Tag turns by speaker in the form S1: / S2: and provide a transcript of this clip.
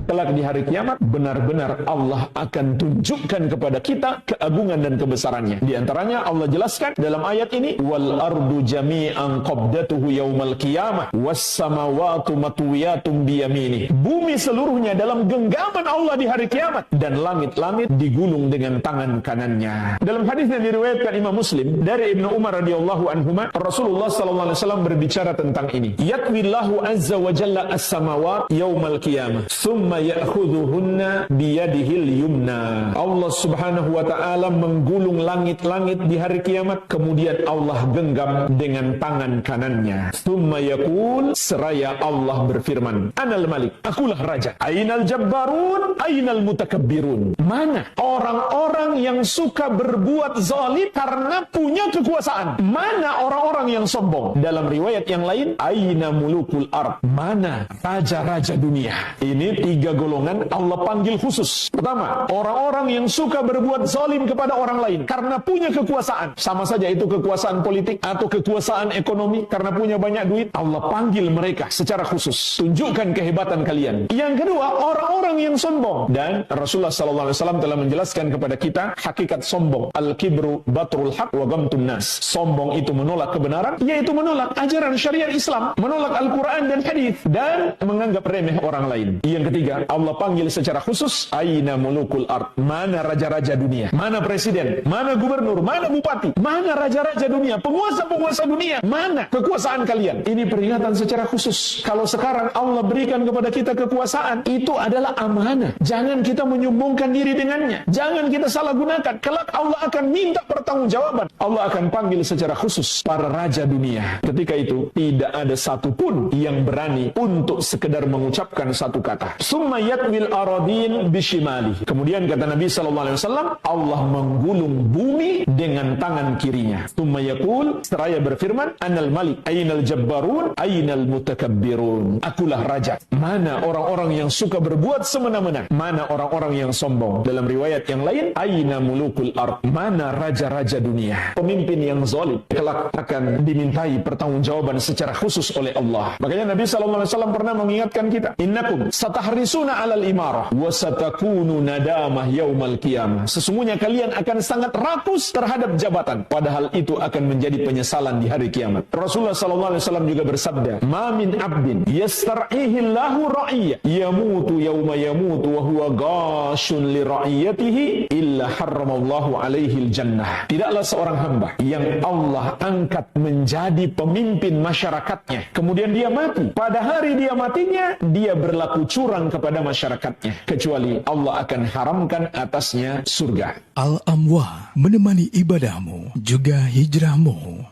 S1: Kelak di hari kiamat, benar-benar Allah akan tunjukkan kepada kita keagungan dan kebesarannya. Di antaranya Allah jelaskan dalam ayat ini, wal ardu jami'an qabdatuhu yaumal qiyamah was samawati matwiyatum biyaminih. Bumi seluruhnya dalam genggaman Allah di hari kiamat, dan langit-langit digulung dengan tangan kanannya. Dalam hadis yang diriwayatkan Imam Muslim dari Ibnu Umar radhiyallahu anhuma, Rasulullah sallallahu alaihi wasallam berbicara tentang ini. Yatwillahu azza wa jalla as-samawat yaumal qiyamah, thumma ya'khudhuhunna biyadihil yumna. Allah subhanahu wa ta'ala menggulung langit-langit di hari kiamat, kemudian Allah genggam dengan tangan kanannya. Thumma yaqul, seraya Allah berfirman, Anal Malik, akulah raja. Ainal jabbarun, ainal mutakabbirun. Mana orang-orang yang suka berbuat zalim karena punya kekuasaan? Mana orang-orang yang sombong? Dalam riwayat yang lain, aina mulukul ard, mana raja-raja dunia? Ini 3 golongan Allah panggil khusus. Pertama, orang-orang yang suka berbuat zalim kepada orang lain karena punya kekuasaan. Sama saja itu kekuasaan politik atau kekuasaan ekonomi, karena punya banyak duit, Allah panggil mereka secara khusus. Tunjukkan kehebatan kalian. Yang kedua, orang-orang yang sombong. Dan Rasulullah SAW telah menjelaskan kepada kita hakikat sombong. Al-kibru batrul haq wa gamtun nas. Sombong itu menolak kebenaran, yaitu menolak ajaran syariat Islam, menolak Al-Quran dan hadis, dan menganggap remeh orang lain. Yang ketiga, Allah panggil secara khusus, aina mulukul ard, mana raja-raja dunia, mana presiden, mana gubernur, mana bupati, mana raja-raja dunia, penguasa-penguasa dunia, mana kekuasaan kalian? Ini peringatan secara khusus. Kalau sekarang Allah berikan kepada kita kekuasaan, itu adalah amanah. Jangan kita menyombongkan diri dengannya. Jangan kita salah gunakan. Kelak Allah akan minta pertanggungjawaban. Allah akan panggil secara khusus para raja dunia. Ketika itu, tidak ada satupun yang berani untuk sekedar mengucapkan satu kata. Summa yatwil aradin bishimali. Kemudian kata Nabi SAW, Allah menggulung bumi dengan tangan kirinya. Summa yaqul, seraya berfirman, Anal Malik, ainal jabbarun, ainal mutakabbirun. Akulah raja. Mana orang-orang yang suka berbuat semena-mena? Mana orang-orang yang sombong? Dalam riwayat yang lain, aina mulukul ard, mana raja-raja dunia? Pemimpin yang zalim kelak akan dimintai pertanggungjawaban secara khusus oleh Allah. Makanya Nabi SAW pernah mengingatkan kita, innakum satahrisuna alal imarah wa satakunu nadamah yaumal qiyamah. Sesungguhnya kalian akan sangat rakus terhadap jabatan, padahal itu akan menjadi penyesalan di hari kiamat. Rasulullah SAW juga bersabda, ma min abdin yastar'ihillahu ra'iyya yamutu yawma yamutu wa huwa ghashun li ra'iyatihi illa harramallahu alaihil jannah. Tidaklah seorang hamba yang Allah angkat menjadi pemimpin masyarakatnya, kemudian dia mati, pada hari dia matinya dia berlaku curang kepada masyarakatnya, kecuali Allah akan haramkan atasnya surga.
S2: Al-Amwah, menemani ibadahmu juga hijrahmu.